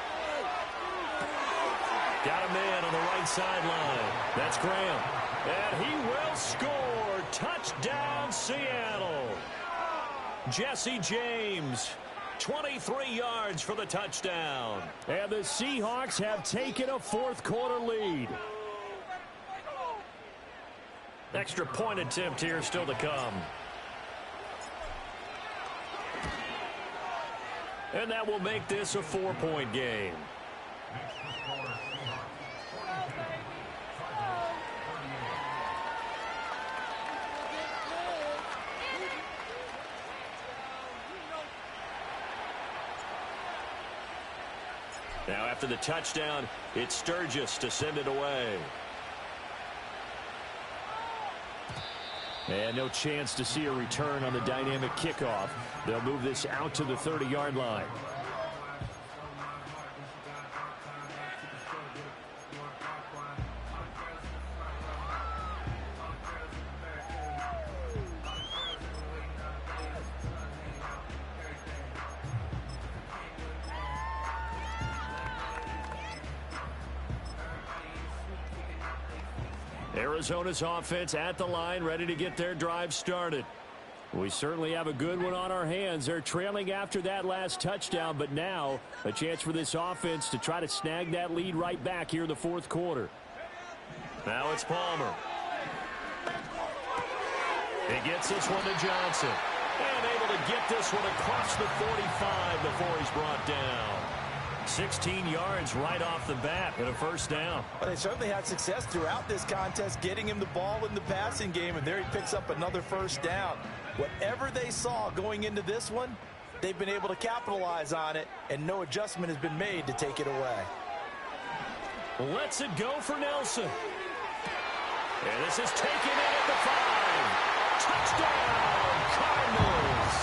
Speaker 1: Got a man on the right sideline. That's Graham. And he will score. Touchdown, Seattle. Jesse James, 23 yards for the touchdown. And the Seahawks have taken a fourth quarter lead. Extra point attempt here still to come. And that will make this a 4-point game. Now after the touchdown, it's Sturgis to send it away. And no chance to see a return on the dynamic kickoff. They'll move this out to the 30-yard line. Arizona's offense at the line, ready to get their drive started. We certainly have a good one on our hands. They're trailing after that last touchdown, but now a chance for this offense to try to snag that lead right back here in the fourth quarter. Now it's Palmer. He gets this one to Johnson. And able to get this one across the 45 before he's brought down. 16 yards right off the bat and a first down.
Speaker 2: But they certainly had success throughout this contest getting him the ball in the passing game, and there he picks up another first down. Whatever they saw going into this one, they've been able to capitalize on it, and no adjustment has been made to take it away.
Speaker 1: Lets it go for Nelson. And this is taken in at the 5. Touchdown, Cardinals.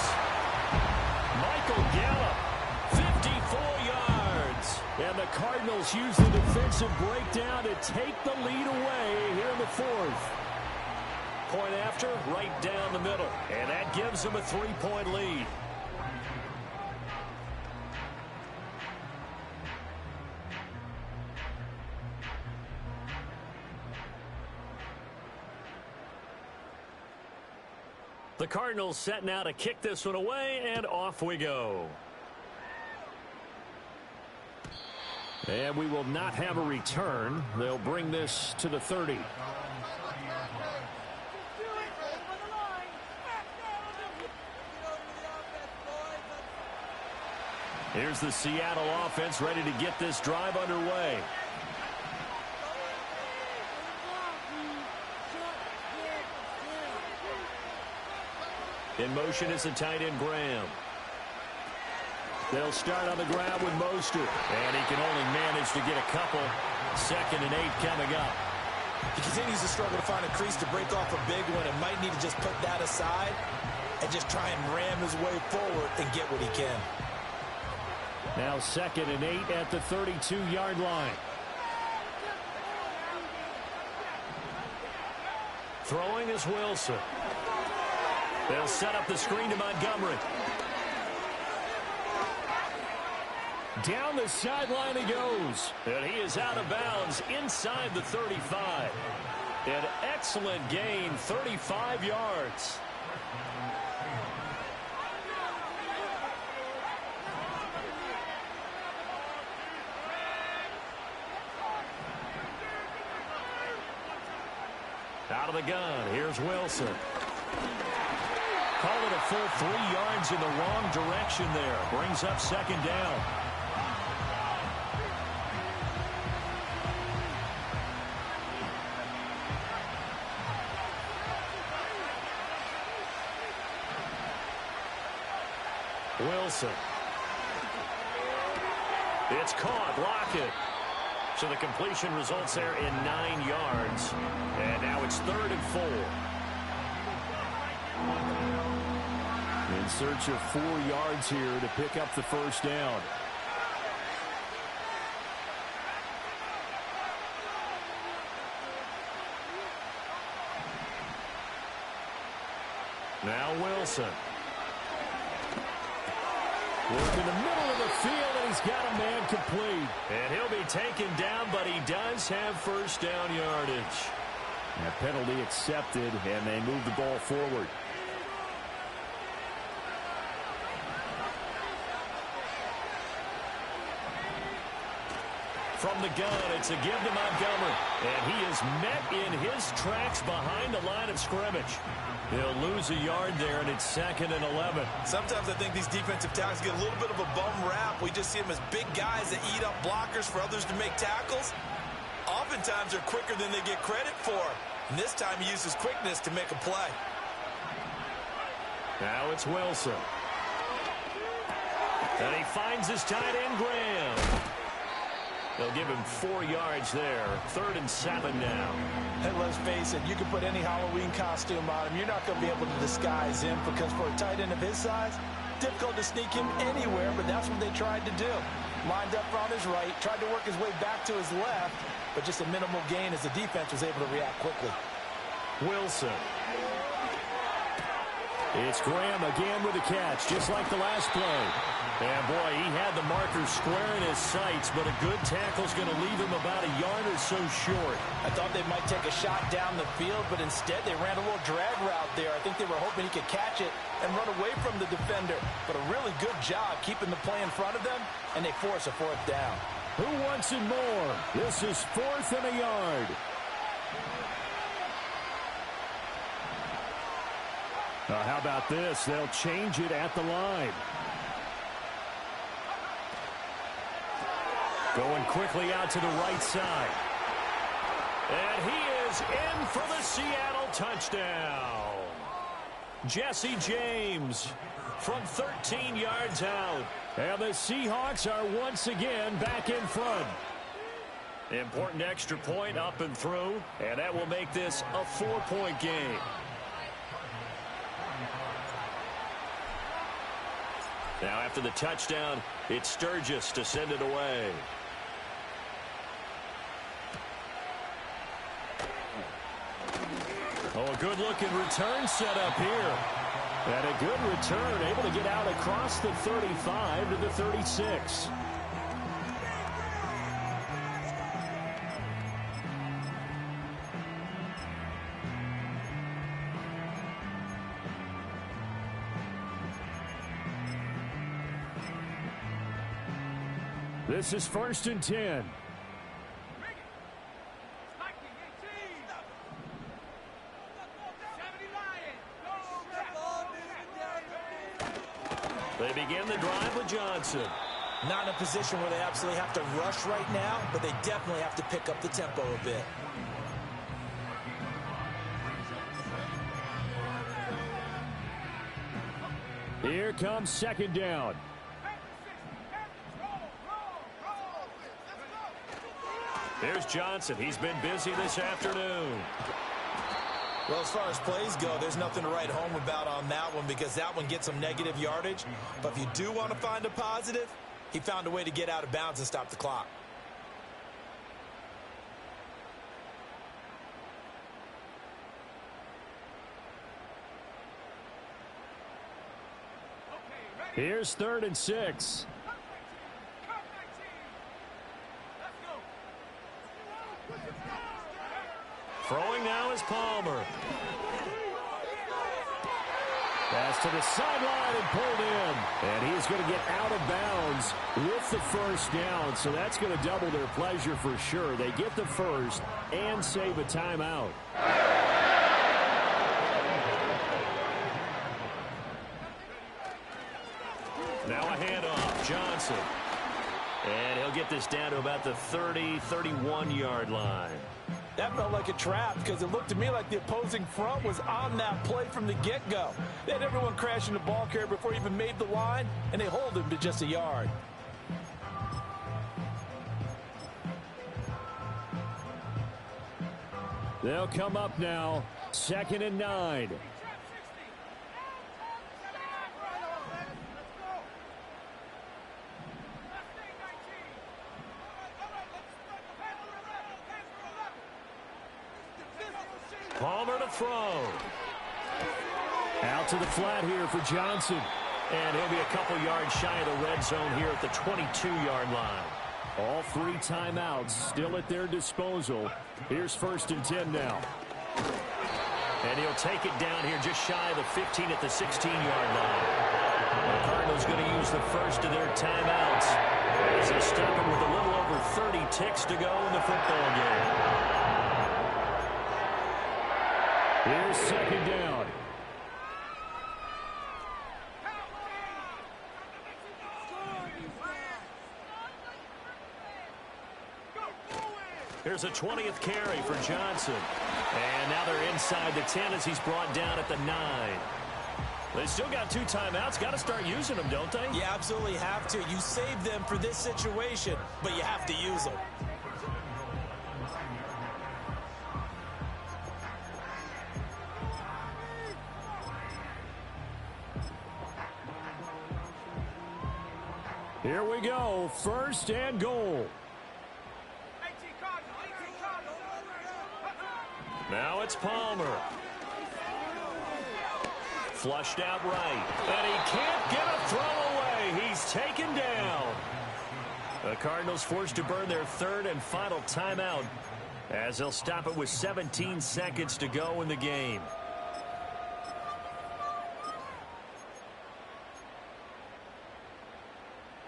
Speaker 1: Michael Gallup, 54 yards. And the Cardinals use the defensive breakdown to take the lead away here in the fourth. Point after, right down the middle. And that gives them a 3-point lead. The Cardinals setting out to kick this one away, and off we go. And we will not have a return. They'll bring this to the 30. Here's the Seattle offense ready to get this drive underway. In motion is the tight end Graham. They'll start on the ground with Mostert. And he can only manage to get a couple. 2nd and 8 coming up.
Speaker 2: He continues to struggle to find a crease to break off a big one and might need to just put that aside and just try and ram his way forward and get what he can.
Speaker 1: Now 2nd and 8 at the 32-yard line. Throwing is Wilson. They'll set up the screen to Montgomery. Down the sideline he goes. And he is out of bounds inside the 35. An excellent gain, 35 yards. Out of the gun, here's Wilson. Call it a full 3 yards in the wrong direction there. Brings up 2nd down. Wilson. It's caught. Lockett. So the completion results there in 9 yards. And now it's 3rd and 4. In search of 4 yards here to pick up the first down. Now Wilson. Work in the middle of the field, and he's got a man complete. And he'll be taken down, but he does have first down yardage. That penalty accepted, and they move the ball forward. From the gun, it's a give to Montgomery. And he is met in his tracks behind the line of scrimmage. He'll lose a yard there, and it's 2nd and 11.
Speaker 2: Sometimes I think these defensive tackles get a little bit of a bum rap. We just see them as big guys that eat up blockers for others to make tackles. Oftentimes, they're quicker than they get credit for. And this time, he uses quickness to make a play.
Speaker 1: Now it's Wilson. And he finds his tight end, Graham. They'll give him 4 yards there. 3rd and 7 now.
Speaker 2: Hey, let's face it, you can put any Halloween costume on him. You're not going to be able to disguise him because for a tight end of his size, difficult to sneak him anywhere, but that's what they tried to do. Lined up on his right, tried to work his way back to his left, but just a minimal gain as the defense was able to react quickly.
Speaker 1: Wilson. It's Graham again with a catch, just like the last play. And, boy, he had the marker square in his sights, but a good tackle's going to leave him about a yard or so short.
Speaker 2: I thought they might take a shot down the field, but instead they ran a little drag route there. I think they were hoping he could catch it and run away from the defender. But a really good job keeping the play in front of them, and they force a 4th down.
Speaker 1: Who wants it more? This is 4th and a yard. How about this? They'll change it at the line. Going quickly out to the right side. And he is in for the Seattle touchdown. Jesse James from 13 yards out. And the Seahawks are once again back in front. Important extra point up and through. And that will make this a 4-point game. Now after the touchdown, it's Sturgis to send it away. Oh, a good-looking return set up here. And a good return, able to get out across the 35 to the 36. This is 1st and 10. They begin the drive with Johnson.
Speaker 2: Not in a position where they absolutely have to rush right now, but they definitely have to pick up the tempo a bit.
Speaker 1: Here comes 2nd down. Here's Johnson. He's been busy this afternoon.
Speaker 2: Well, as far as plays go, there's nothing to write home about on that one because that one gets some negative yardage. But if you do want to find a positive, he found a way to get out of bounds and stop the clock.
Speaker 1: Here's 3rd and 6. Throwing now is Palmer. Pass to the sideline and pulled in. And he's going to get out of bounds with the first down. So that's going to double their pleasure for sure. They get the first and save a timeout. Now a handoff. Johnson. And he'll get this down to about the 30, 31-yard line.
Speaker 2: That felt like a trap because it looked to me like the opposing front was on that play from the get-go. They had everyone crashing the ball carrier before he even made the line, and they hold him to just a yard.
Speaker 1: They'll come up now, 2nd and 9. Palmer to throw. Out to the flat here for Johnson. And he'll be a couple yards shy of the red zone here at the 22-yard line. All 3 timeouts still at their disposal. Here's 1st and 10 now. And he'll take it down here just shy of the 15 at the 16-yard line. The Cardinals going to use the first of their timeouts as they'll stop it with a little over 30 ticks to go in the football game. Here's 2nd down. Here's a 20th carry for Johnson. And now they're inside the 10 as he's brought down at the 9. They still got 2 timeouts. Got to start using them, don't they?
Speaker 2: You absolutely have to. You save them for this situation, but you have to use them.
Speaker 1: Here we go. 1st and goal. Now it's Palmer. Flushed out right. And he can't get a throw away. He's taken down. The Cardinals forced to burn their 3rd and final timeout as they'll stop it with 17 seconds to go in the game.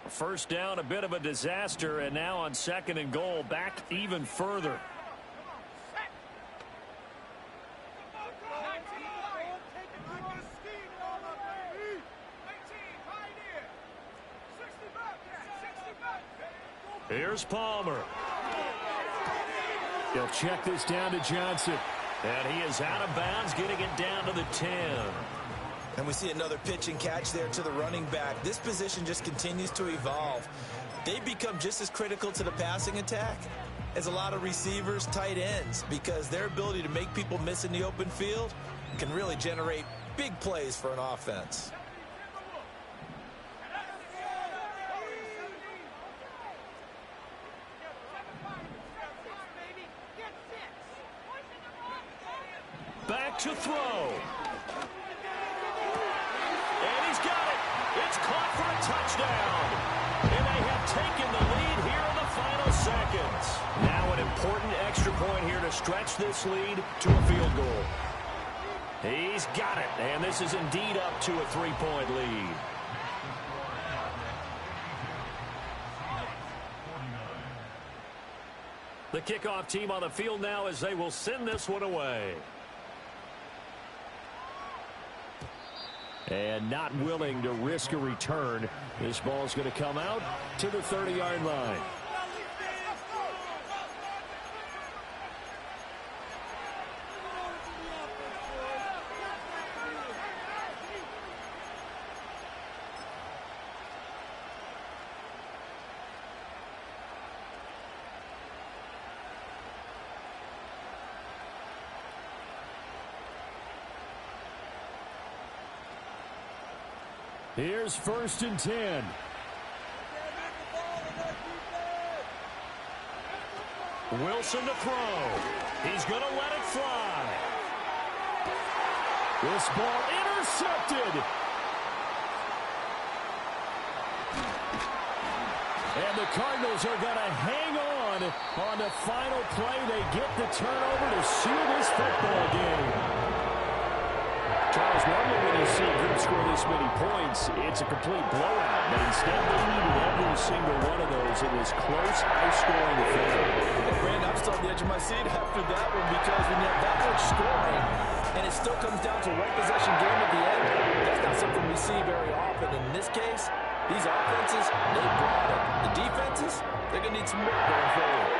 Speaker 1: First down, a bit of a disaster, and now on 2nd and goal, back even further. Here's Palmer. He'll check this down to Johnson. And he is out of bounds, getting it down to the 10.
Speaker 2: And we see another pitch and catch there to the running back. This position just continues to evolve. They become just as critical to the passing attack as a lot of receivers, tight ends, because their ability to make people miss in the open field can really generate big plays for an offense.
Speaker 1: Back to throw. And he's got it. It's caught for a touchdown. And they have taken the lead here in the final seconds. Now an important extra point here to stretch this lead to a field goal. He's got it. And this is indeed up to a 3-point lead. The kickoff team on the field now as they will send this one away. And not willing to risk a return. This ball's going to come out to the 30-yard line. Here's 1st and 10. Wilson to throw. He's going to let it fly. This ball intercepted. And the Cardinals are going to hang on the final play. They get the turnover to seal this football game. Charles, normally when you see a group score this many points, it's a complete blowout. But instead, they needed every single one of those in this close, high-scoring affair.
Speaker 2: Well, Brandon, I'm still on the edge of my seat after that one because when you have that much scoring and it still comes down to a one-possession game at the end, that's not something we see very often. In this case, These offenses, they brought it. The defenses, they're going to need some work going forward.